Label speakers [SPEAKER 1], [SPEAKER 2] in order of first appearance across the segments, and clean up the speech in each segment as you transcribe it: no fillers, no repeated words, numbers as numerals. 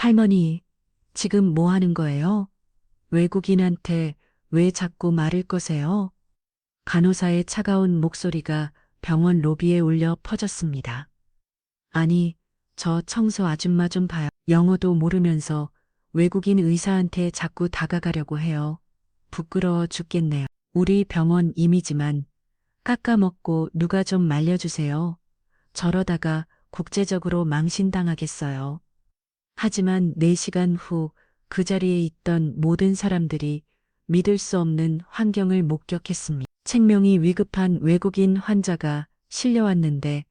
[SPEAKER 1] 할머니, 지금 뭐 하는 거예요? 외국인한테 왜 자꾸 말을 거세요? 간호사의 차가운 목소리가 병원 로비에 울려 퍼졌습니다. 아니, 저 청소 아줌마 좀 봐요. 영어도 모르면서 외국인 의사한테 자꾸 다가가려고 해요. 부끄러워 죽겠네요. 우리 병원 이미지만 깎아먹고 누가 좀 말려주세요. 저러다가 국제적으로 망신당하겠어요. 하지만 4시간 후 그 자리에 있던 모든 사람들이 믿을 수 없는 환경을 목격했습니다. 생명이 위급한 외국인 환자가 실려왔는데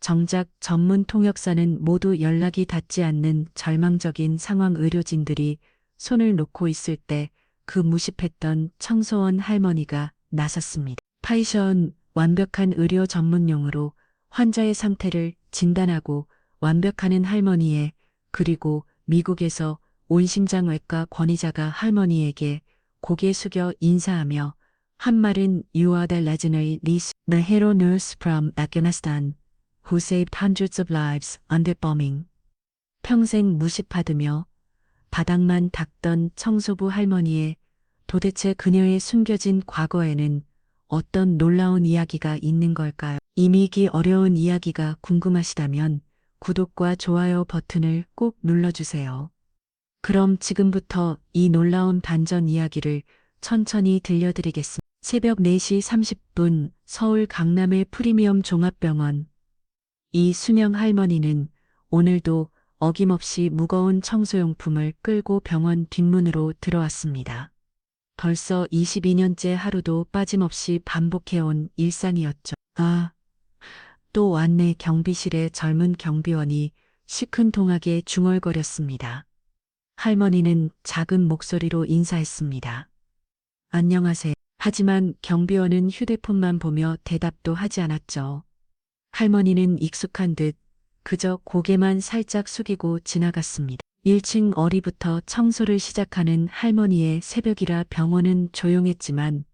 [SPEAKER 1] 정작 전문 통역사는 모두 연락이 닿지 않는 절망적인 상황. 의료진들이 손을 놓고 있을 때 그 무심했던 청소원 할머니가 나섰습니다. 파이션 완벽한 의료 전문용어로 환자의 상태를 진단하고 완벽하는 할머니의, 그리고 미국에서 온 심장외과 권위자가 할머니에게 고개 숙여 인사하며 한 말은 You are the legendary Liz, the hero nurse from Afghanistan, who saved hundreds of lives under bombing. 평생 무시받으며 바닥만 닦던 청소부 할머니의 도대체 그녀의 숨겨진 과거에는 어떤 놀라운 이야기가 있는 걸까요? 이미기 어려운 이야기가 궁금하시다면 구독과 좋아요 버튼을 꼭 눌러주세요. 그럼 지금부터 이 놀라운 반전 이야기를 천천히 들려드리겠습니다. 새벽 4시 30분 서울 강남의 프리미엄 종합병원. 이 수명 할머니는 오늘도 어김없이 무거운 청소용품을 끌고 병원 뒷문으로 들어왔습니다. 벌써 22년째 하루도 빠짐없이 반복해온 일상이었죠. 아, 또 왔네. 경비실의 젊은 경비원이 시큰둥하게 중얼거렸습니다. 할머니는 작은 목소리로 인사했습니다. 안녕하세요. 하지만 경비원은 휴대폰만 보며 대답도 하지 않았죠. 할머니는 익숙한 듯 그저 고개만 살짝 숙이고 지나갔습니다. 1층 어리부터 청소를 시작하는 할머니의 새벽이라 병원은 조용했지만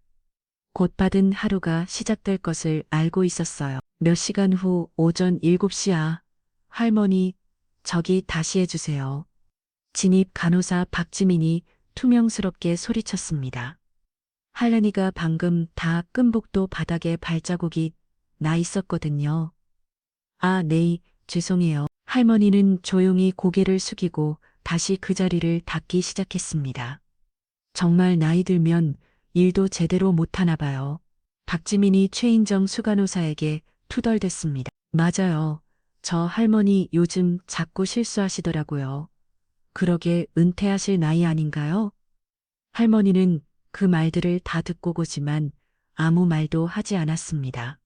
[SPEAKER 1] 곧 받은 하루가 시작될 것을 알고 있었어요. 몇 시간 후 오전 7시. 할머니, 저기 다시 해주세요. 진입 간호사 박지민이 투명스럽게 소리쳤습니다. 할머니가 방금 다 끈복도 바닥에 발자국이 나 있었거든요. 아, 네, 죄송해요. 할머니는 조용히 고개를 숙이고 다시 그 자리를 닦기 시작했습니다. 정말 나이 들면 일도 제대로 못하나 봐요. 박지민이 최인정 수간호사에게 투덜댔습니다. 맞아요. 저 할머니 요즘 자꾸 실수하시더라고요. 그러게 은퇴하실 나이 아닌가요? 할머니는 그 말들을 다 듣고 보지만 아무 말도 하지 않았습니다.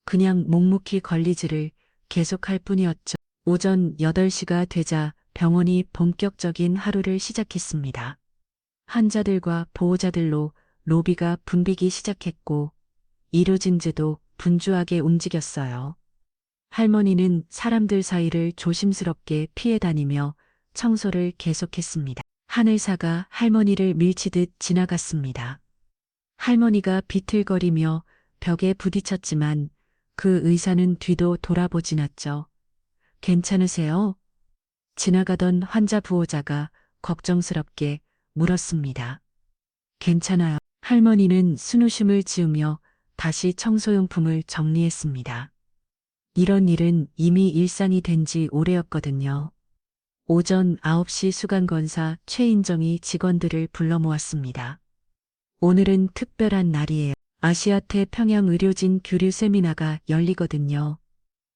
[SPEAKER 1] 그냥 묵묵히 관리질을 계속할 뿐이었죠. 오전 8시가 되자 병원이 본격적인 하루를 시작했습니다. 환자들과 보호자들로 로비가 붐비기 시작했고 의료진들도 분주하게 움직였어요. 할머니는 사람들 사이를 조심스럽게 피해 다니며 청소를 계속했습니다. 한 의사가 할머니를 밀치듯 지나갔습니다. 할머니가 비틀거리며 벽에 부딪혔지만 그 의사는 뒤도 돌아보진 않았죠. 괜찮으세요? 지나가던 환자 보호자가 걱정스럽게 물었습니다. 괜찮아요. 할머니는 순웃음을 지으며 다시 청소용품을 정리했습니다. 이런 일은 이미 일상이 된 지 오래였거든요. 오전 9시 수간건사 최인정이 직원들을 불러 모았습니다. 오늘은 특별한 날이에요. 아시아 태평양 의료진 교류 세미나가 열리거든요.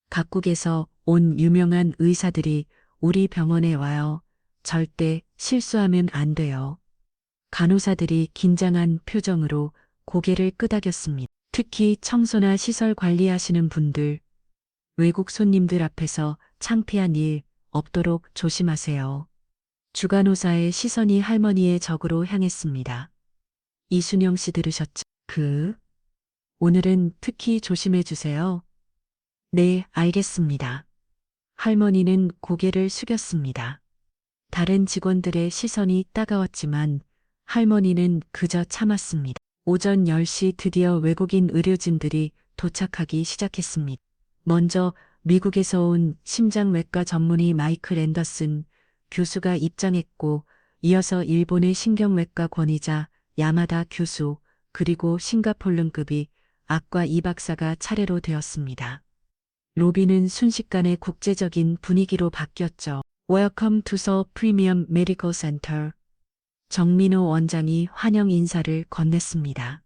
[SPEAKER 1] 각국에서 온 유명한 의사들이 우리 병원에 와요. 절대 실수하면 안 돼요. 간호사들이 긴장한 표정으로 고개를 끄덕였습니다. 특히 청소나 시설 관리하시는 분들, 외국 손님들 앞에서 창피한 일 없도록 조심하세요. 주간호사의 시선이 할머니의 적으로 향했습니다. 이순영 씨 들으셨죠? 오늘은 특히 조심해 주세요. 네, 알겠습니다. 할머니는 고개를 숙였습니다. 다른 직원들의 시선이 따가웠지만 할머니는 그저 참았습니다. 오전 10시 드디어 외국인 의료진들이 도착하기 시작했습니다. 먼저 미국에서 온 심장외과 전문의 마이클 앤더슨, 교수가 입장했고 이어서 일본의 신경외과 권위자 야마다 교수 그리고 싱가폴lun급이 악과 이 박사가 차례로 되었습니다. 로비는 순식간에 국제적인 분위기로 바뀌었죠. Welcome to the Premium Medical Center. 정민호 원장이 환영 인사를 건넸습니다.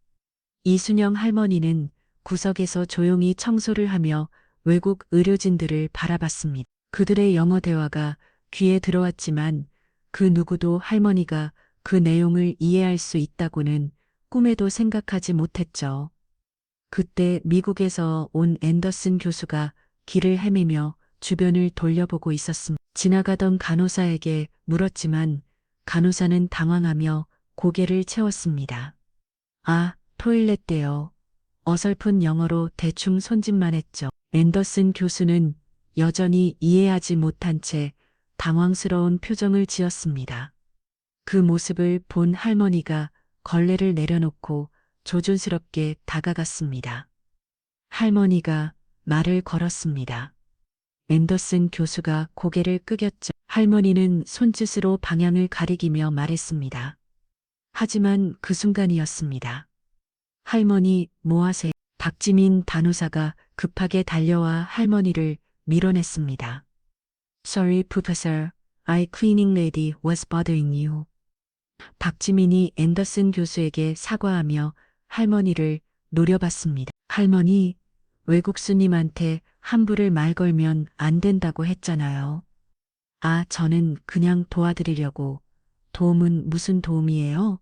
[SPEAKER 1] 이순영 할머니는 구석에서 조용히 청소를 하며 외국 의료진들을 바라봤습니다. 그들의 영어 대화가 귀에 들어왔지만 그 누구도 할머니가 그 내용을 이해할 수 있다고는 꿈에도 생각하지 못했죠. 그때 미국에서 온 앤더슨 교수가 길을 헤매며 주변을 돌려보고 있었습니다. 지나가던 간호사에게 물었지만 간호사는 당황하며 고개를 채웠습니다. 아, 토일렛대요. 어설픈 영어로 대충 손짓만 했죠. 앤더슨 교수는 여전히 이해하지 못한 채 당황스러운 표정을 지었습니다. 그 모습을 본 할머니가 걸레를 내려놓고 조준스럽게 다가갔습니다. 할머니가 말을 걸었습니다. 앤더슨 교수가 고개를 끄겼죠. 할머니는 손짓으로 방향을 가리키며 말했습니다. 하지만 그 순간이었습니다. 할머니, 뭐 하세요? 박지민 간호사가 급하게 달려와 할머니를 밀어냈습니다. Sorry, Professor. I cleaning lady was bothering you. 박지민이 앤더슨 교수에게 사과하며 할머니를 노려봤습니다. 할머니, 외국 스님한테 함부를 말 걸면 안 된다고 했잖아요. 아, 저는 그냥 도와드리려고. 도움은 무슨 도움이에요?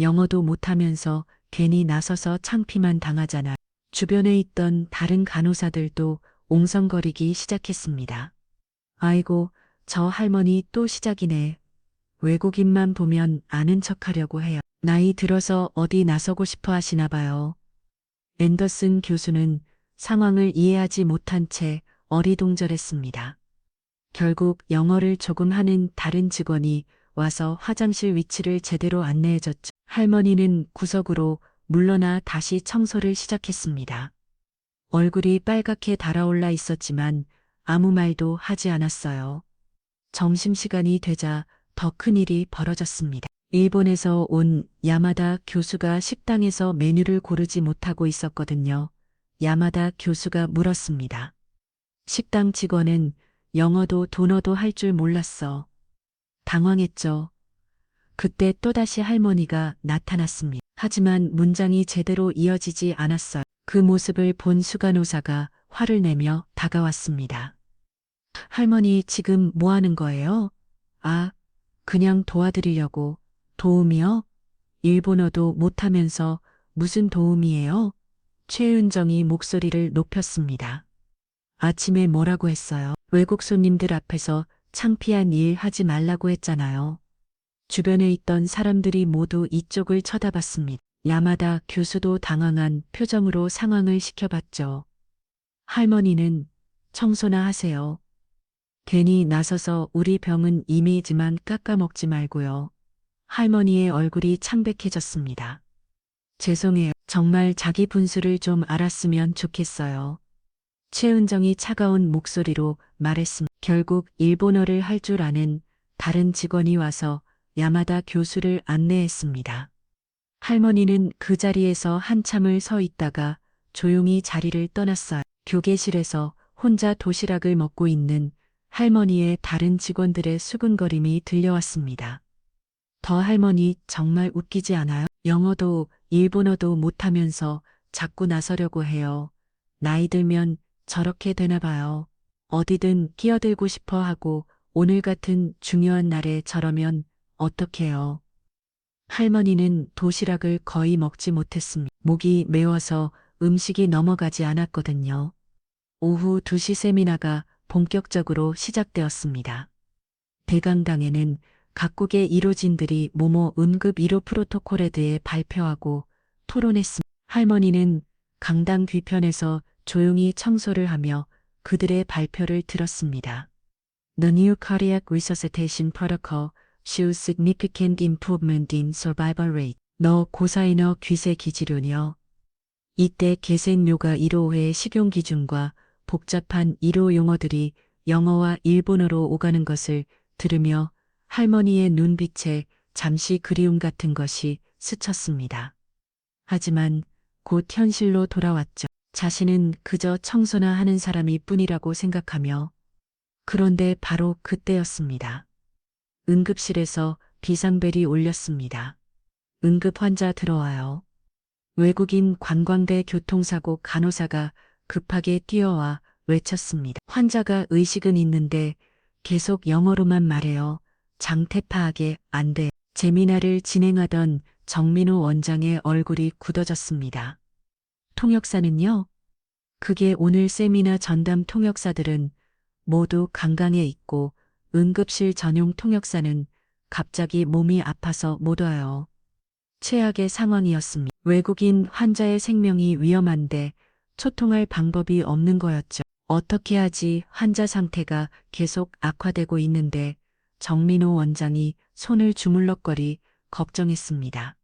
[SPEAKER 1] 영어도 못하면서 괜히 나서서 창피만 당하잖아. 주변에 있던 다른 간호사들도 옹성거리기 시작했습니다. 아이고, 저 할머니 또 시작이네. 외국인만 보면 아는 척하려고 해요. 나이 들어서 어디 나서고 싶어 하시나 봐요. 앤더슨 교수는 상황을 이해하지 못한 채 어리둥절했습니다. 결국 영어를 조금 하는 다른 직원이 와서 화장실 위치를 제대로 안내해줬죠. 할머니는 구석으로 물러나 다시 청소를 시작했습니다. 얼굴이 빨갛게 달아올라 있었지만 아무 말도 하지 않았어요. 점심시간이 되자 더 큰 일이 벌어졌습니다. 일본에서 온 야마다 교수가 식당에서 메뉴를 고르지 못하고 있었거든요. 야마다 교수가 물었습니다. 식당 직원은 영어도 돈어도 할 줄 몰랐어. 당황했죠. 그때 또다시 할머니가 나타났습니다. 하지만 문장이 제대로 이어지지 않았어요. 그 모습을 본 수간호사가 화를 내며 다가왔습니다. 할머니 지금 뭐 하는 거예요? 아, 그냥 도와드리려고. 도움이요? 일본어도 못하면서 무슨 도움이에요? 최은정이 목소리를 높였습니다. 아침에 뭐라고 했어요? 외국 손님들 앞에서 창피한 일 하지 말라고 했잖아요. 주변에 있던 사람들이 모두 이쪽을 쳐다봤습니다. 야마다 교수도 당황한 표정으로 상황을 시켜봤죠. 할머니는 청소나 하세요. 괜히 나서서 우리 병은 이미지만 깎아먹지 말고요. 할머니의 얼굴이 창백해졌습니다. 죄송해요. 정말 자기 분수를 좀 알았으면 좋겠어요. 최은정이 차가운 목소리로 말했습니다. 결국 일본어를 할 줄 아는 다른 직원이 와서 야마다 교수를 안내했습니다. 할머니는 그 자리에서 한참을 서 있다가 조용히 자리를 떠났어요. 교계실에서 혼자 도시락을 먹고 있는 할머니의 다른 직원들의 수근거림이 들려왔습니다. 더 할머니 정말 웃기지 않아요? 영어도 일본어도 못하면서 자꾸 나서려고 해요. 나이 들면 저렇게 되나 봐요. 어디든 끼어들고 싶어 하고 오늘 같은 중요한 날에 저러면 어떡해요. 할머니는 도시락을 거의 먹지 못했습니다. 목이 메워서 음식이 넘어가지 않았거든요. 오후 2시 세미나가 본격적으로 시작되었습니다. 대강당에는 각국의 의료진들이 모모 응급 의료 프로토콜에 대해 발표하고 토론했습니다. 할머니는 강당 뒤편에서 조용히 청소를 하며 그들의 발표를 들었습니다. The new cardiac resuscitation protocol shows significant improvement in survival rate. 너 고사인어 귀세 기지론이요. 이때 계생료가 1호회 식용 기준과 복잡한 의료 용어들이 영어와 일본어로 오가는 것을 들으며 할머니의 눈빛에 잠시 그리움 같은 것이 스쳤습니다. 하지만 곧 현실로 돌아왔죠. 자신은 그저 청소나 하는 사람일 뿐이라고 생각하며 그런데 바로 그때였습니다. 응급실에서 비상벨이 울렸습니다. 응급 환자 들어와요. 외국인 관광대 교통사고 간호사가 급하게 뛰어와 외쳤습니다. 환자가 의식은 있는데 계속 영어로만 말해요. 장태 파악에 안 돼. 세미나를 진행하던 정민호 원장의 얼굴이 굳어졌습니다. 통역사는요? 그게 오늘 세미나 전담 통역사들은 모두 강강에 있고 응급실 전용 통역사는 갑자기 몸이 아파서 못 와요. 최악의 상황이었습니다. 외국인 환자의 생명이 위험한데 소통할 방법이 없는 거였죠. 어떻게 하지? 환자 상태가 계속 악화되고 있는데 정민호 원장이 손을 주물럭거리 걱정했습니다.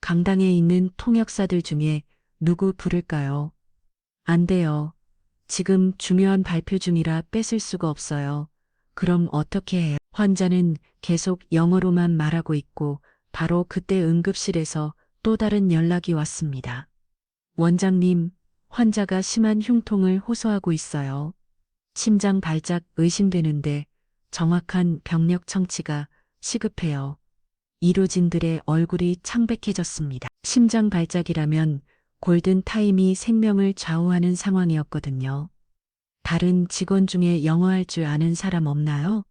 [SPEAKER 1] 강당에 있는 통역사들 중에 누구 부를까요? 안 돼요. 지금 중요한 발표 중이라 뺏을 수가 없어요. 그럼 어떻게 해요? 환자는 계속 영어로만 말하고 있고 바로 그때 응급실에서 또 다른 연락이 왔습니다. 원장님, 환자가 심한 흉통을 호소하고 있어요. 심장 발작 의심되는데 정확한 병력 청취가 시급해요. 의료진들의 얼굴이 창백해졌습니다. 심장 발작이라면 골든 타임이 생명을 좌우하는 상황이었거든요. 다른 직원 중에 영어할 줄 아는 사람 없나요?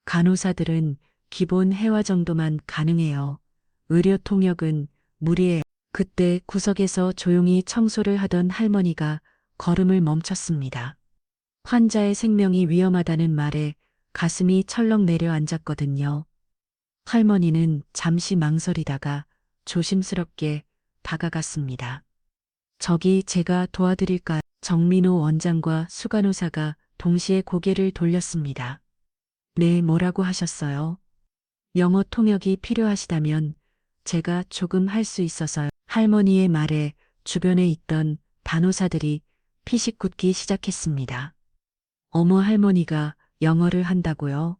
[SPEAKER 1] 간호사들은 기본 회화 정도만 가능해요. 의료 통역은 무리예요. 그때 구석에서 조용히 청소를 하던 할머니가 걸음을 멈췄습니다. 환자의 생명이 위험하다는 말에 가슴이 철렁 내려앉았거든요. 할머니는 잠시 망설이다가 조심스럽게 다가갔습니다. 저기 제가 도와드릴까요? 정민호 원장과 수간호사가 동시에 고개를 돌렸습니다. 네, 뭐라고 하셨어요? 영어 통역이 필요하시다면 제가 조금 할 수 있어서요. 할머니의 말에 주변에 있던 간호사들이 피식 굳기 시작했습니다. 어머, 할머니가 영어를 한다고요?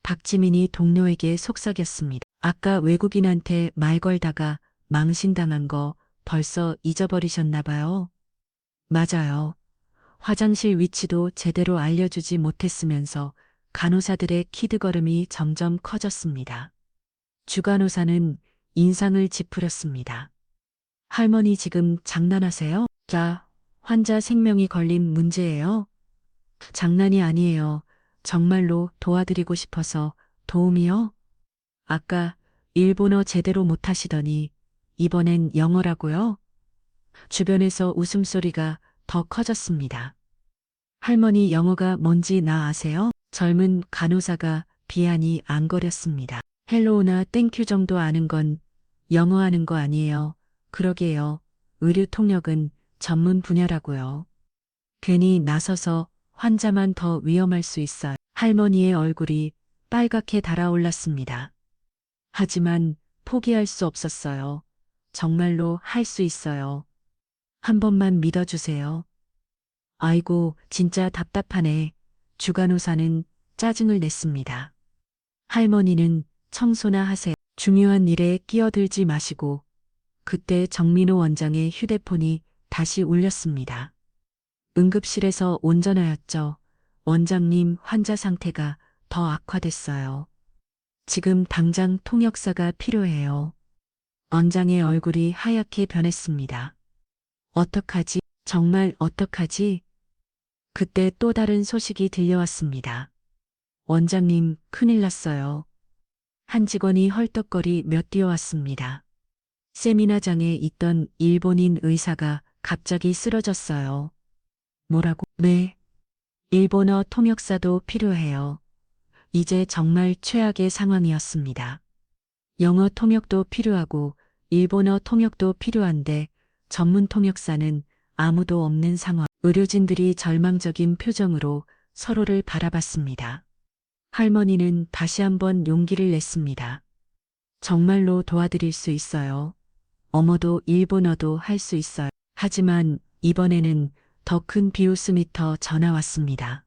[SPEAKER 1] 박지민이 동료에게 속삭였습니다. 아까 외국인한테 말 걸다가 망신당한 거 벌써 잊어버리셨나 봐요. 맞아요. 화장실 위치도 제대로 알려주지 못했으면서 간호사들의 키드걸음이 점점 커졌습니다. 주간호사는 인상을 찌푸렸습니다. 할머니 지금 장난하세요? 자, 환자 생명이 걸린 문제예요. 장난이 아니에요. 정말로 도와드리고 싶어서. 도움이요? 아까 일본어 제대로 못하시더니 이번엔 영어라고요? 주변에서 웃음소리가 더 커졌습니다. 할머니 영어가 뭔지 나 아세요? 젊은 간호사가 비아니 앙거렸습니다. 헬로우나 땡큐 정도 아는 건 영어 하는 거 아니에요. 그러게요. 의료 통역은 전문 분야라고요. 괜히 나서서 환자만 더 위험할 수 있어요. 할머니의 얼굴이 빨갛게 달아올랐습니다. 하지만 포기할 수 없었어요. 정말로 할 수 있어요. 한 번만 믿어주세요. 아이고, 진짜 답답하네. 주간호사는 짜증을 냈습니다. 할머니는 청소나 하세요. 중요한 일에 끼어들지 마시고. 그때 정민호 원장의 휴대폰이 다시 울렸습니다. 응급실에서 온 전화였죠. 원장님, 환자 상태가 더 악화됐어요. 지금 당장 통역사가 필요해요. 원장의 얼굴이 하얗게 변했습니다. 어떡하지? 정말 어떡하지? 그때 또 다른 소식이 들려왔습니다. 원장님, 큰일 났어요. 한 직원이 헐떡거리 며 뛰어왔습니다. 세미나장에 있던 일본인 의사가 갑자기 쓰러졌어요. 뭐라고? 네. 일본어 통역사도 필요해요. 이제 정말 최악의 상황이었습니다. 영어 통역도 필요하고 일본어 통역도 필요한데 전문 통역사는 아무도 없는 상황. 의료진들이 절망적인 표정으로 서로를 바라봤습니다. 할머니는 다시 한번 용기를 냈습니다. 정말로 도와드릴 수 있어요. 어머도 일본어도 할 수 있어요. 하지만 이번에는 더 큰 비웃음이 터 전화 왔습니다.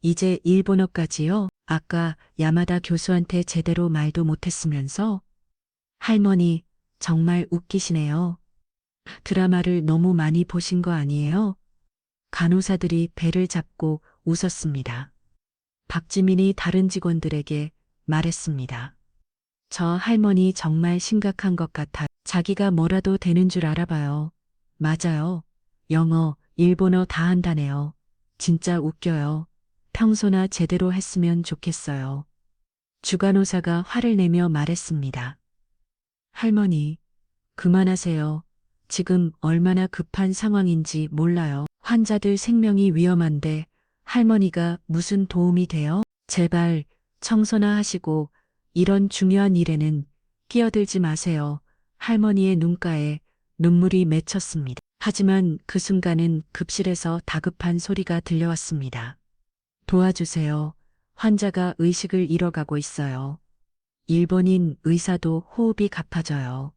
[SPEAKER 1] 이제 일본어까지요? 아까 야마다 교수한테 제대로 말도 못했으면서? 할머니, 정말 웃기시네요. 드라마를 너무 많이 보신 거 아니에요? 간호사들이 배를 잡고 웃었습니다. 박지민이 다른 직원들에게 말했습니다. 저 할머니 정말 심각한 것 같아. 자기가 뭐라도 되는 줄 알아봐요. 맞아요. 영어, 일본어 다 한다네요. 진짜 웃겨요. 평소나 제대로 했으면 좋겠어요. 주간호사가 화를 내며 말했습니다. 할머니, 그만하세요. 지금 얼마나 급한 상황인지 몰라요. 환자들 생명이 위험한데 할머니가 무슨 도움이 돼요? 제발 청소나 하시고 이런 중요한 일에는 끼어들지 마세요. 할머니의 눈가에 눈물이 맺혔습니다. 하지만 그 순간은 급실에서 다급한 소리가 들려왔습니다. 도와주세요. 환자가 의식을 잃어가고 있어요. 일본인 의사도 호흡이 가빠져요.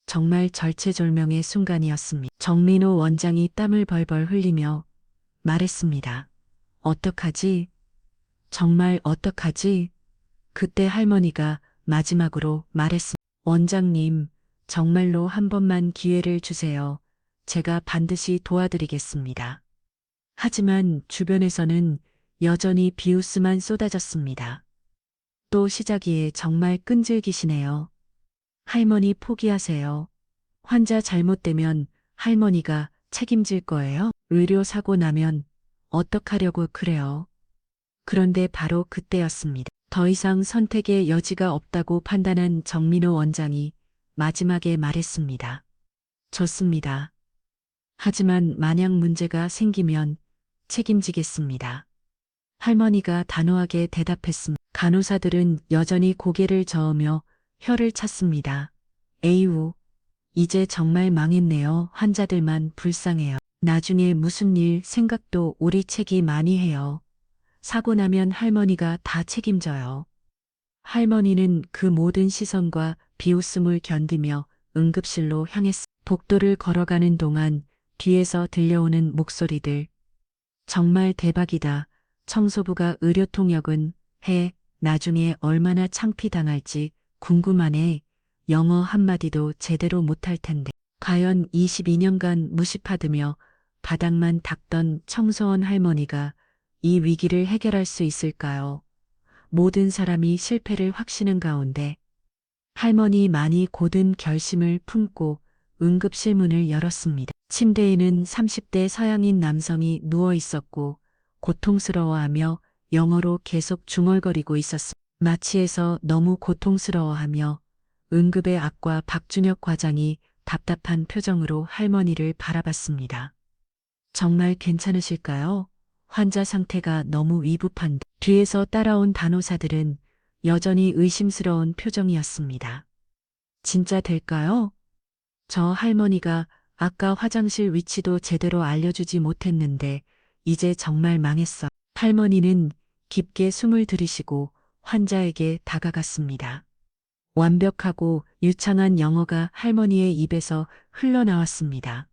[SPEAKER 1] 정말 절체절명의 순간이었습니다. 정민호 원장이 땀을 벌벌 흘리며 말했습니다. 어떡하지? 정말 어떡하지? 그때 할머니가 마지막으로 말했습니다. 원장님, 정말로 한 번만 기회를 주세요. 제가 반드시 도와드리겠습니다. 하지만 주변에서는 여전히 비웃음만 쏟아졌습니다. 또 시작이에 정말 끈질기시네요. 할머니 포기하세요. 환자 잘못되면 할머니가 책임질 거예요. 의료 사고 나면 어떡하려고 그래요. 그런데 바로 그때였습니다. 더 이상 선택의 여지가 없다고 판단한 정민호 원장이 마지막에 말했습니다. 좋습니다. 하지만 만약 문제가 생기면 책임지겠습니다. 할머니가 단호하게 대답했습니다. 간호사들은 여전히 고개를 저으며 혀를 찼습니다. 에이우, 이제 정말 망했네요. 환자들만 불쌍해요. 나중에 무슨 일 생각도 우리 책이 많이 해요. 사고 나면 할머니가 다 책임져요. 할머니는 그 모든 시선과 비웃음을 견디며 응급실로 향했습니다. 복도를 걸어가는 동안 뒤에서 들려오는 목소리들. 정말 대박이다. 청소부가 의료통역은 해. 나중에 얼마나 창피당할지 궁금하네. 영어 한마디도 제대로 못할 텐데. 과연 22년간 무시받으며 바닥만 닦던 청소원 할머니가 이 위기를 해결할 수 있을까요? 모든 사람이 실패를 확신한 가운데 할머니만이 곧은 결심을 품고 응급실 문을 열었습니다. 침대에는 30대 서양인 남성이 누워 있었고 고통스러워하며 영어로 계속 중얼거리고 있었습니다. 마취해서 너무 고통스러워하며 응급의 악과 박준혁 과장이 답답한 표정으로 할머니를 바라봤습니다. 정말 괜찮으실까요? 환자 상태가 너무 위급한데. 뒤에서 따라온 간호사들은 여전히 의심스러운 표정이었습니다. 진짜 될까요? 저 할머니가 아까 화장실 위치도 제대로 알려주지 못했는데 이제 정말 망했어. 할머니는 깊게 숨을 들이쉬고 환자에게 다가갔습니다. 완벽하고 유창한 영어가 할머니의 입에서 흘러나왔습니다.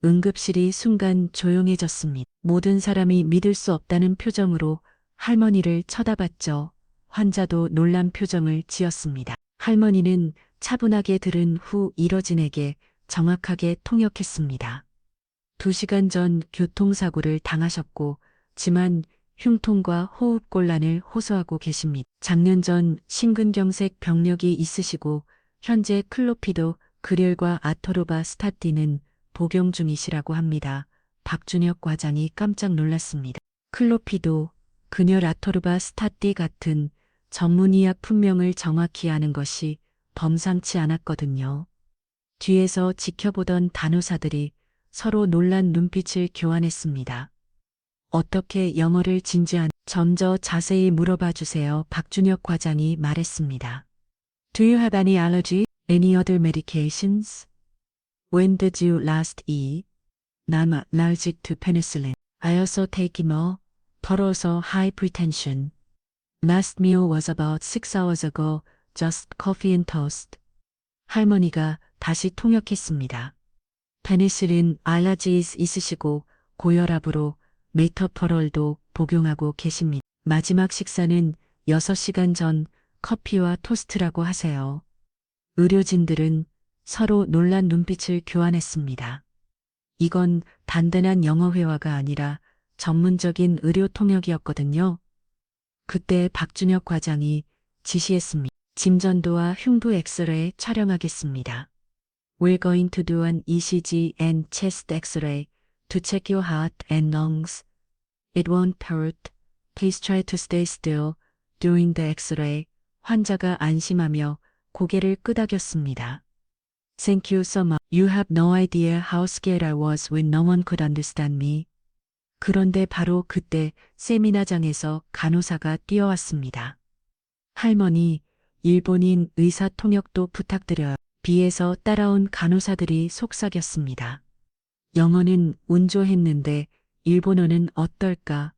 [SPEAKER 1] 응급실이 순간 조용해졌습니다. 모든 사람이 믿을 수 없다는 표정으로 할머니를 쳐다봤죠. 환자도 놀란 표정을 지었습니다. 할머니는 차분하게 들은 후 이러진에게 정확하게 통역했습니다. 2시간 전 교통사고를 당하셨고, 지만 흉통과 호흡곤란을 호소하고 계십니다. 작년 전 심근경색 병력이 있으시고, 현재 클로피도 그릴과 아토르바 스타틴은 복용 중이시라고 합니다. 박준혁 과장이 깜짝 놀랐습니다. 클로피도, 그녀 아토르바 스타틴 같은 전문의학 품명을 정확히 아는 것이 범상치 않았거든요. 뒤에서 지켜보던 간호사들이 서로 놀란 눈빛을 교환했습니다. 어떻게 영어를 진지한 좀 더 자세히 물어봐 주세요. 박준혁 과장이 말했습니다. Do you have any allergy? Any other medications? When did you last eat? I'm allergic to penicillin. I also take chemo, but also hypertension. Last meal was about 6 hours ago, just coffee and toast. 할머니가 다시 통역했습니다. 페니실린 알러지 있으시고 고혈압으로 메터퍼럴도 복용하고 계십니다. 마지막 식사는 6시간 전 커피와 토스트라고 하세요. 의료진들은 서로 놀란 눈빛을 교환했습니다. 이건 단단한 영어 회화가 아니라 전문적인 의료 통역이었거든요. 그때 박준혁 과장이 지시했습니다. 심전도와 흉부 엑스레이 촬영하겠습니다. We're going to do an ECG and chest x-ray to check your heart and lungs. It won't hurt. Please try to stay still during the x-ray. 환자가 안심하며 고개를 끄덕였습니다. Thank you so much. You have no idea how scared I was when no one could understand me. 그런데 바로 그때 세미나장에서 간호사가 뛰어왔습니다. 할머니, 일본인 의사 통역도 부탁드려요. 비에서 따라온 간호사들이 속삭였습니다. 영어는 운조했는데 일본어는 어떨까?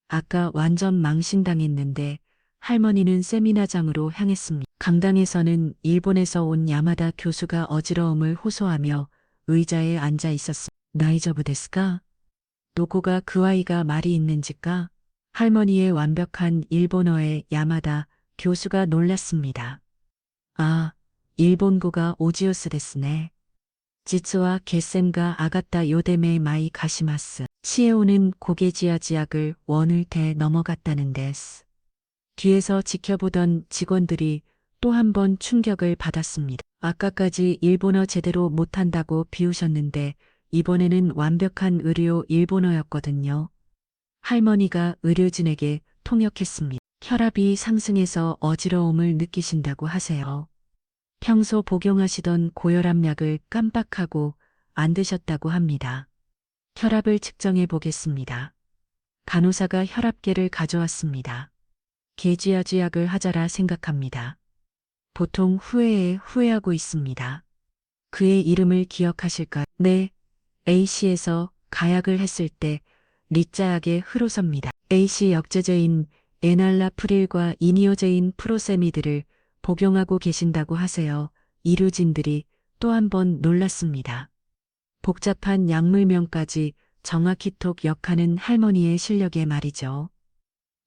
[SPEAKER 1] 아까 완전 망신당했는데 할머니는 세미나장으로 향했습니다. 강당에서는 일본에서 온 야마다 교수가 어지러움을 호소하며 의자에 앉아 있었습니다. 나이저브 데스까? 노고가 그 아이가 말이 있는지까? 할머니의 완벽한 일본어에 야마다 교수가 놀랐습니다. 아, 일본고가 오지우스 데스네. 지츠와 게셈가 아가타 요데메 마이 가시마스. 치에오는 고개지아지약을 원을 대 넘어갔다는 데스. 뒤에서 지켜보던 직원들이 또 한 번 충격을 받았습니다. 아까까지 일본어 제대로 못한다고 비우셨는데 이번에는 완벽한 의료 일본어였거든요. 할머니가 의료진에게 통역했습니다. 혈압이 상승해서 어지러움을 느끼신다고 하세요. 평소 복용하시던 고혈압 약을 깜빡하고 안 드셨다고 합니다. 혈압을 측정해 보겠습니다. 간호사가 혈압계를 가져왔습니다. 게지아주약을 하자라 생각합니다. 보통 후회에 후회하고 있습니다. 그의 이름을 기억하실까요? 네, A씨에서 가약을 했을 때 리자약의 흐로섭니다. A씨 역제제인 에날라프릴과 이니오제인 프로세미드를 복용하고 계신다고 하세요. 의료진들이 또 한 번 놀랐습니다. 복잡한 약물명까지 정확히 톡 역하는 할머니의 실력에 말이죠.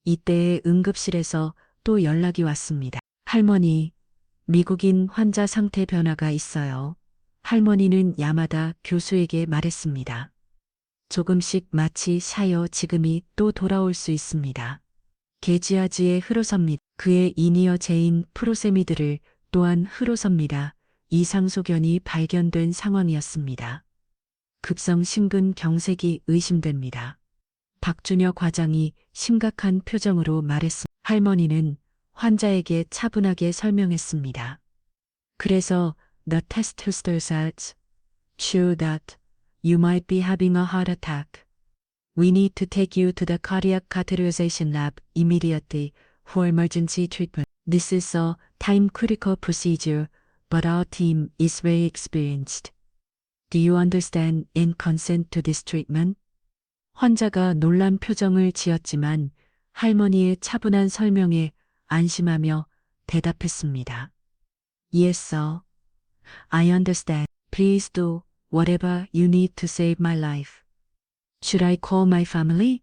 [SPEAKER 1] 이때에 응급실에서 또 연락이 왔습니다. 할머니, 미국인 환자 상태 변화가 있어요. 할머니는 야마다 교수에게 말했습니다. 조금씩 마치 샤여 지금이 또 돌아올 수 있습니다. 게지아즈의 흐로섭니다. 그의 이니어 제인 프로세미드를 또한 흐로섭니다. 이상소견이 발견된 상황이었습니다. 급성 심근경색이 의심됩니다. 박준혁 과장이 심각한 표정으로 말했습니다. 할머니는 환자에게 차분하게 설명했습니다. 그래서 the test results show that you might be having a heart attack. We need to take you to the cardiac catheterization lab immediately for emergency treatment. This is a time-critical procedure, but our team is very experienced. Do you understand and consent to this treatment? 환자가 놀란 표정을 지었지만 할머니의 차분한 설명에 안심하며 대답했습니다. Yes, sir. I understand. Please do whatever you need to save my life. Should I call my family?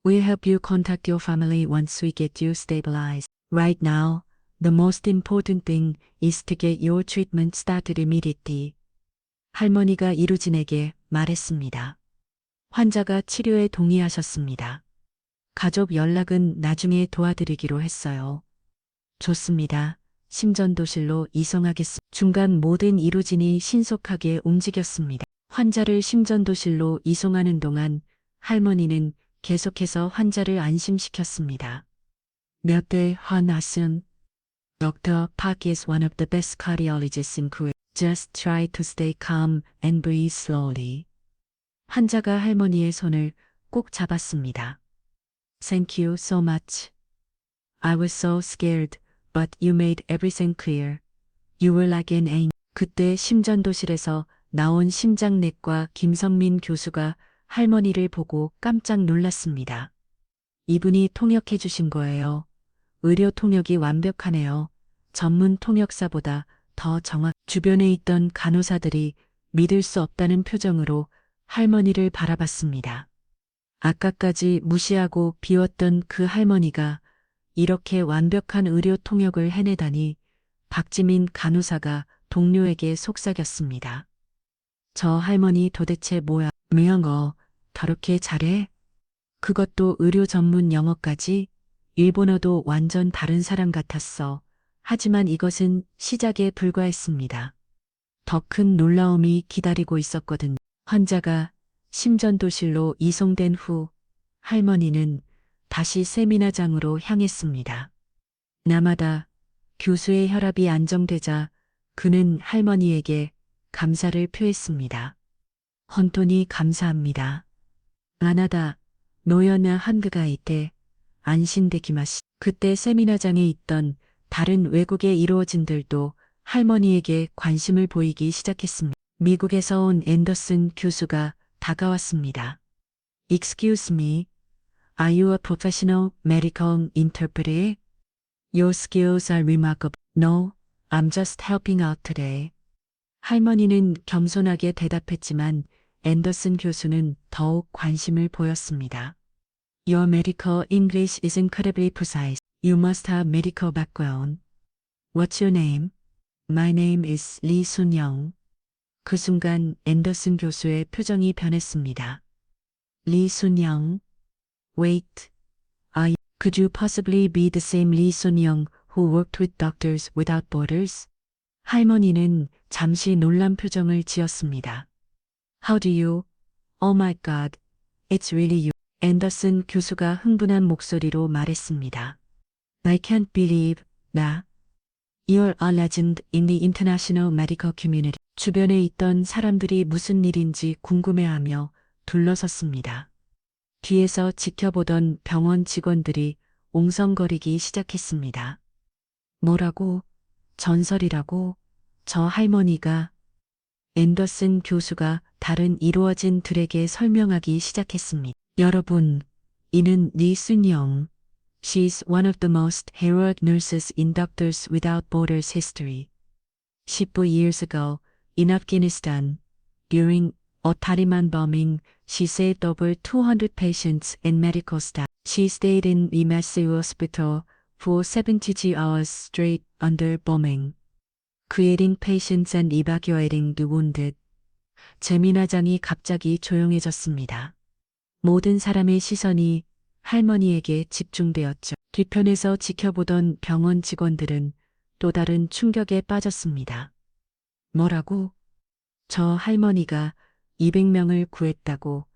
[SPEAKER 1] We'll help you contact your family once we get you stabilized. Right now, the most important thing is to get your treatment started immediately. 할머니가 이루진에게 말했습니다. 환자가 치료에 동의하셨습니다. 가족 연락은 나중에 도와드리기로 했어요. 좋습니다. 심전도실로 이송하겠습니다. 중간 모든 이루진이 신속하게 움직였습니다. 환자를 심전도실로 이송하는 동안 할머니는 계속해서 환자를 안심시켰습니다. 몇 대 화났음. Dr. Park is one of the best cardiologists in Korea. Just try to stay calm and breathe slowly. 환자가 할머니의 손을 꼭 잡았습니다. Thank you so much. I was so scared, but you made everything clear. You were like an angel. 그때 심전도실에서 나온 심장내과 김성민 교수가 할머니를 보고 깜짝 놀랐습니다. 이분이 통역해 주신 거예요. 의료 통역이 완벽하네요. 전문 통역사보다 더 주변에 있던 간호사들이 믿을 수 없다는 표정으로 할머니를 바라봤습니다. 아까까지 무시하고 비웠던 그 할머니가 이렇게 완벽한 의료 통역을 해내다니 박지민 간호사가 동료에게 속삭였습니다. 저 할머니 도대체 뭐야? 미영어 더럽게 잘해? 그것도 의료 전문 영어까지? 일본어도 완전 다른 사람 같았어. 하지만 이것은 시작에 불과했습니다. 더 큰 놀라움이 기다리고 있었거든. 환자가 심전도실로 이송된 후 할머니는 다시 세미나장으로 향했습니다. 나마다 교수의 혈압이 안정되자 그는 할머니에게 감사를 표했습니다. 헌돈히 감사합니다. 아나다 노여나 한그가 이때 안신되기마시. 그때 세미나장에 있던 다른 외국의 이루어진들도 할머니에게 관심을 보이기 시작했습니다. 미국에서 온 앤더슨 교수가 다가왔습니다. Excuse me, are you a professional medical interpreter? Your skills are remarkable. No, I'm just helping out today. 할머니는 겸손하게 대답했지만 앤더슨 교수는 더욱 관심을 보였습니다. Your medical English is incredibly precise. You must have medical background. What's your name? My name is Lee Sun-young. 그 순간 앤더슨 교수의 표정이 변했습니다. Lee Sun-young. Wait. Could you possibly be the same Lee Sun-young who worked with Doctors Without Borders? 할머니는 잠시 놀란 표정을 지었습니다. How do you? Oh my God. It's really you. 앤더슨 교수가 흥분한 목소리로 말했습니다. I can't believe 나. You're a legend in the international medical community. 주변에 있던 사람들이 무슨 일인지 궁금해하며 둘러섰습니다. 뒤에서 지켜보던 병원 직원들이 옹성거리기 시작했습니다. 뭐라고? 전설이라고? 저 할머니가. 앤더슨 교수가 다른 이루어진들에게 설명하기 시작했습니다. 여러분, 이는 리 순영. She's one of the most heroic nurses in Doctors Without Borders history. 15 years ago, in Afghanistan, during a Taliban bombing, she saved over 200 patients and medical staff. She stayed in the massive hospital for 72 hours straight under bombing, creating patients and evacuating the wounded. 세미나장이 갑자기 조용해졌습니다. 모든 사람의 시선이 할머니에게 집중되었죠. 뒤편에서 지켜보던 병원 직원들은 또 다른 충격에 빠졌습니다. 뭐라고? 저 할머니가 200명을 구했다고.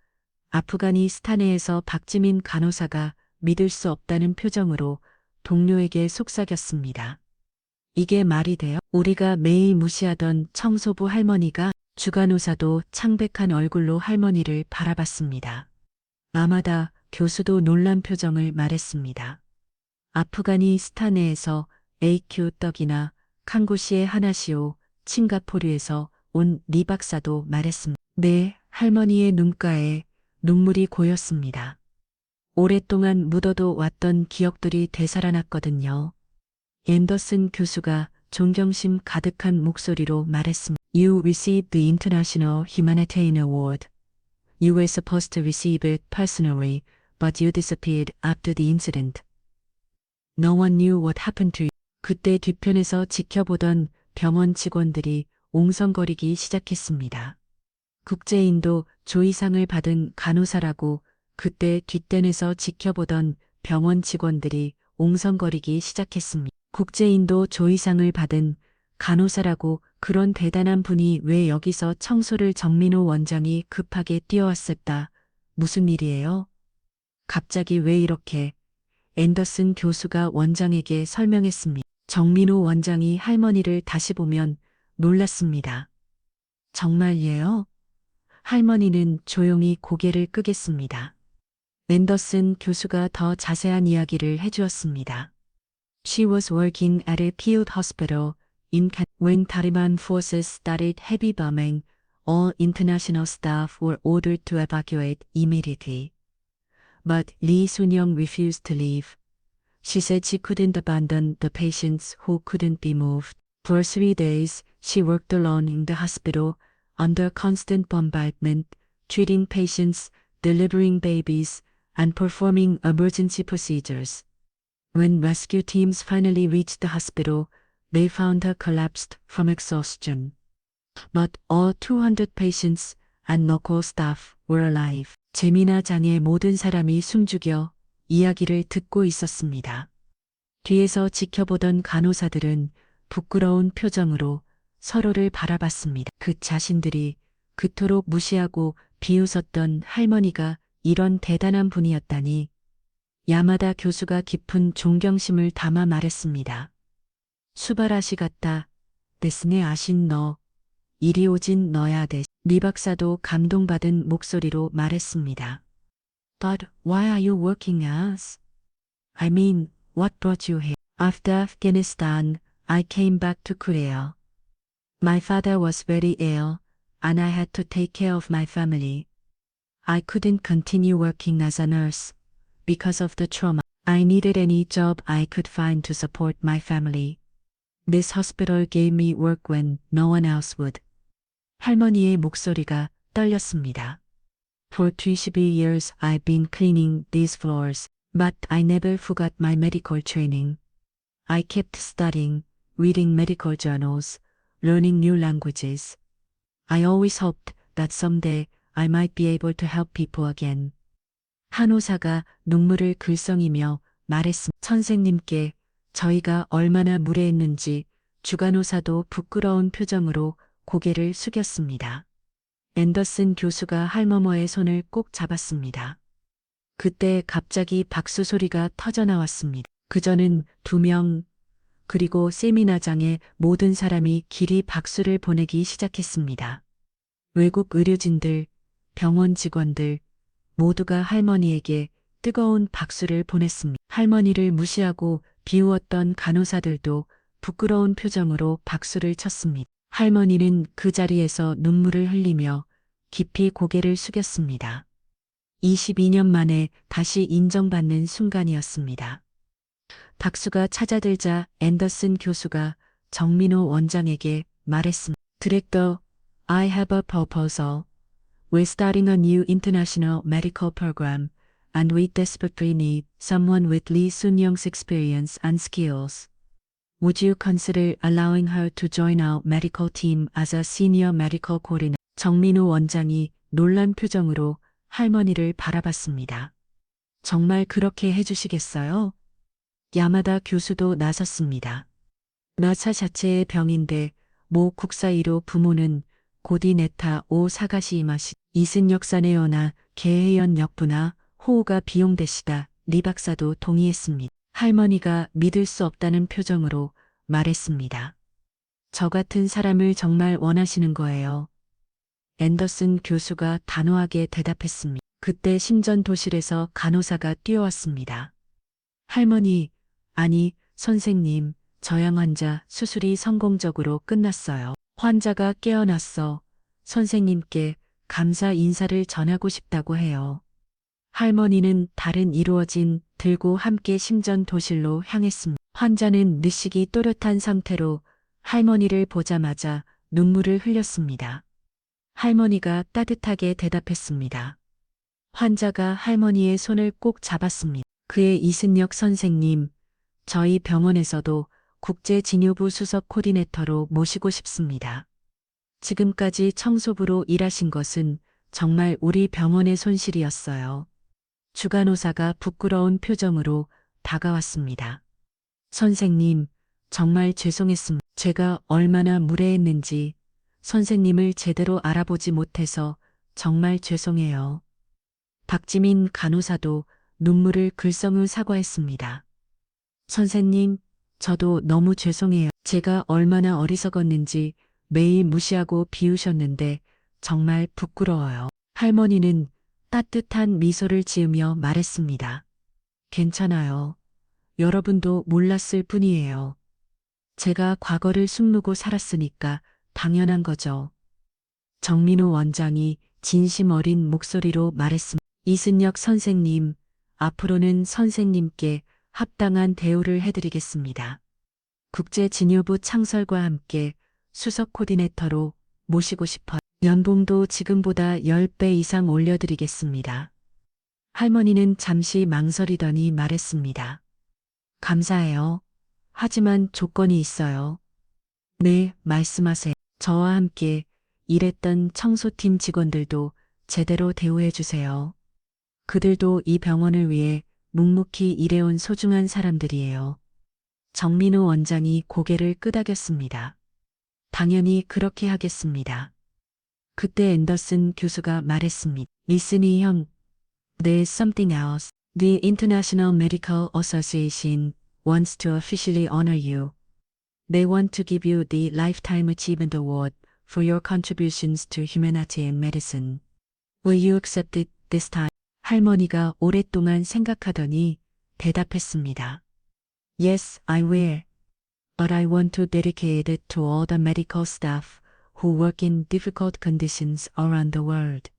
[SPEAKER 1] 아프가니스탄에서 박지민 간호사가 믿을 수 없다는 표정으로 동료에게 속삭였습니다. 이게 말이 돼요? 우리가 매일 무시하던 청소부 할머니가. 주간호사도 창백한 얼굴로 할머니를 바라봤습니다. 아마다 교수도 놀란 표정을 말했습니다. 아프가니스탄에서 AQ 떡이나 칸고시의 하나시오 칭가포르에서 온 리 박사도 말했습니다. 네, 할머니의 눈가에 눈물이 고였습니다. 오랫동안 묻어도 왔던 기억들이 되살아났거든요. 앤더슨 교수가 존경심 가득한 목소리로 말했습니다. You received the International Humanitarian Award. You were supposed to receive it personally, but you disappeared after the incident. No one knew what happened to you. 그때 뒤편에서 지켜보던 병원 직원들이 옹성거리기 시작했습니다. 국제인도 조이상을 받은 간호사라고. 그때 뒷단에서 지켜보던 병원 직원들이 옹성거리기 시작했습니다. 국제인도 조이상을 받은 간호사라고. 그런 대단한 분이 왜 여기서 청소를 정민호 원장이 급하게 뛰어왔었다. 무슨 일이에요? 갑자기 왜 이렇게? 앤더슨 교수가 원장에게 설명했습니다. 정민호 원장이 할머니를 다시 보면 놀랐습니다. 정말이에요? 할머니는 조용히 고개를 끄겠습니다. 앤더슨 교수가 더 자세한 이야기를 해주었습니다. She was working at a field hospital in when Taliban forces started heavy bombing. All international staff were ordered to evacuate immediately. But Lee Sun-young refused to leave. She said she couldn't abandon the patients who couldn't be moved. For 3 days, she worked alone in the hospital under constant bombardment, treating patients delivering babies, and performing emergency procedures. When rescue teams finally reached the hospital, they found her collapsed from exhaustion. But all 200 patients and local staff were alive. 재미나 장의 모든 사람이 숨죽여 이야기를 듣고 있었습니다. 뒤에서 지켜보던 간호사들은 부끄러운 표정으로 서로를 바라봤습니다. 그 자신들이 그토록 무시하고 비웃었던 할머니가 이런 대단한 분이었다니. 야마다 교수가 깊은 존경심을 담아 말했습니다. 수바라시 같다. 데스네 아신 너. 이리 오진 너야 데. 리 박사도 감동받은 목소리로 말했습니다. But why are you working as? I mean, what brought you here? After Afghanistan, I came back to Korea. My father was very ill, and I had to take care of my family. I couldn't continue working as a nurse because of the trauma. I needed any job I could find to support my family. This hospital gave me work when no one else would. 할머니의 목소리가 떨렸습니다. For 22 years I've been cleaning these floors, but I never forgot my medical training. I kept studying, reading medical journals, learning new languages. I always hoped that someday I might be able to help people again. 간호사가 눈물을 글썽이며 말했습니다. 선생님께 저희가 얼마나 무례했는지 주간호사도 부끄러운 표정으로 고개를 숙였습니다. 앤더슨 교수가 할머머의 손을 꼭 잡았습니다. 그때 갑자기 박수 소리가 터져나왔습니다. 그저는 2명, 그리고 세미나장의 모든 사람이 길이 박수를 보내기 시작했습니다. 외국 의료진들, 병원 직원들 모두가 할머니에게 뜨거운 박수를 보냈습니다. 할머니를 무시하고 비웃었던 간호사들도 부끄러운 표정으로 박수를 쳤습니다. 할머니는 그 자리에서 눈물을 흘리며 깊이 고개를 숙였습니다. 22년 만에 다시 인정받는 순간이었습니다. 박수가 찾아들자 앤더슨 교수가 정민호 원장에게 말했습니다. Director, I have a proposal. We're starting a new international medical program, and we desperately need someone with Lee Sun-young's experience and skills. Would you consider allowing her to join our medical team as a senior medical coordinator? 정민호 원장이 놀란 표정으로 할머니를 바라봤습니다. 정말 그렇게 해주시겠어요? 야마다 교수도 나섰습니다. 나사 자체의 병인데 모 국사이로 부모는 고디네타 오 사가시이마시 이승역사네요나 개해연 역부나 호우가 비용되시다. 리 박사도 동의했습니다. 할머니가 믿을 수 없다는 표정으로 말했습니다. 저 같은 사람을 정말 원하시는 거예요. 앤더슨 교수가 단호하게 대답했습니다. 그때 심전도실에서 간호사가 뛰어왔습니다. 할머니, 아니, 선생님, 저양 환자 수술이 성공적으로 끝났어요. 환자가 깨어났어. 선생님께 감사 인사를 전하고 싶다고 해요. 할머니는 다른 이루어진 들고 함께 심전도실로 향했습니다. 환자는 느식이 또렷한 상태로 할머니를 보자마자 눈물을 흘렸습니다. 할머니가 따뜻하게 대답했습니다. 환자가 할머니의 손을 꼭 잡았습니다. 그의 이승역 선생님, 저희 병원에서도 국제진료부 수석 코디네이터로 모시고 싶습니다. 지금까지 청소부로 일하신 것은 정말 우리 병원의 손실이었어요. 주간호사가 부끄러운 표정으로 다가왔습니다. 선생님, 정말 죄송했습니다. 제가 얼마나 무례했는지 선생님을 제대로 알아보지 못해서 정말 죄송해요. 박지민 간호사도 눈물을 글썽여 사과했습니다. 선생님, 저도 너무 죄송해요. 제가 얼마나 어리석었는지 매일 무시하고 비우셨는데 정말 부끄러워요. 할머니는 따뜻한 미소를 지으며 말했습니다. 괜찮아요. 여러분도 몰랐을 뿐이에요. 제가 과거를 숨기고 살았으니까 당연한 거죠. 정민호 원장이 진심 어린 목소리로 말했습니다. 이승역 선생님, 앞으로는 선생님께 합당한 대우를 해드리겠습니다. 국제진료부 창설과 함께 수석 코디네이터로 모시고 싶어요. 연봉도 지금보다 10배 이상 올려드리겠습니다. 할머니는 잠시 망설이더니 말했습니다. 감사해요. 하지만 조건이 있어요. 네, 말씀하세요. 저와 함께 일했던 청소팀 직원들도 제대로 대우해 주세요. 그들도 이 병원을 위해 묵묵히 일해온 소중한 사람들이에요. 정민우 원장이 고개를 끄덕였습니다. 당연히 그렇게 하겠습니다. 그때 앤더슨 교수가 말했습니다. 리스니 형, there's something else. The International Medical Association wants to officially honor you. They want to give you the Lifetime Achievement Award for your contributions to humanity and medicine. Will you accept it this time? 할머니가 오랫동안 생각하더니 대답했습니다. Yes, I will. But I want to dedicate it to all the medical staff who work in difficult conditions around the world.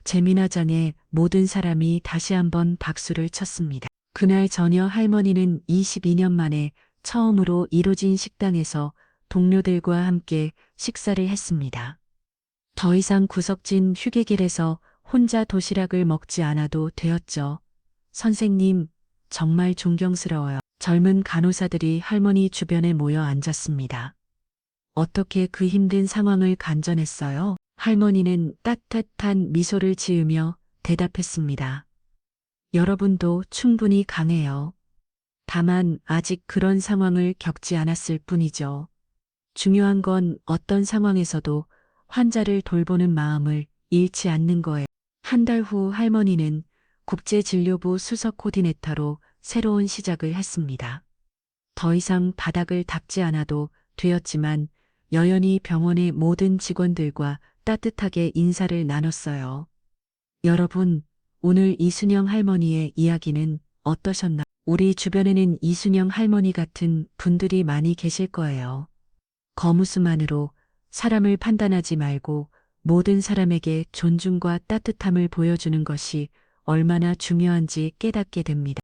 [SPEAKER 1] 재미나장의 모든 사람이 다시 한번 박수를 쳤습니다. 그날 저녁 할머니는 22년 만에 처음으로 이루어진 식당에서 동료들과 함께 식사를 했습니다. 더 이상 구석진 휴게실에서 혼자 도시락을 먹지 않아도 되었죠. 선생님, 정말 존경스러워요. 젊은 간호사들이 할머니 주변에 모여 앉았습니다. 어떻게 그 힘든 상황을 간전했어요? 할머니는 따뜻한 미소를 지으며 대답했습니다. 여러분도 충분히 강해요. 다만 아직 그런 상황을 겪지 않았을 뿐이죠. 중요한 건 어떤 상황에서도 환자를 돌보는 마음을 잃지 않는 거예요. 한 달 후 할머니는 국제진료부 수석 코디네이터로 새로운 시작을 했습니다. 더 이상 바닥을 닦지 않아도 되었지만 여연히 병원의 모든 직원들과 따뜻하게 인사를 나눴어요. 여러분, 오늘 이순영 할머니의 이야기는 어떠셨나요? 우리 주변에는 이순영 할머니 같은 분들이 많이 계실 거예요. 거무수만으로 사람을 판단하지 말고 모든 사람에게 존중과 따뜻함을 보여주는 것이 얼마나 중요한지 깨닫게 됩니다.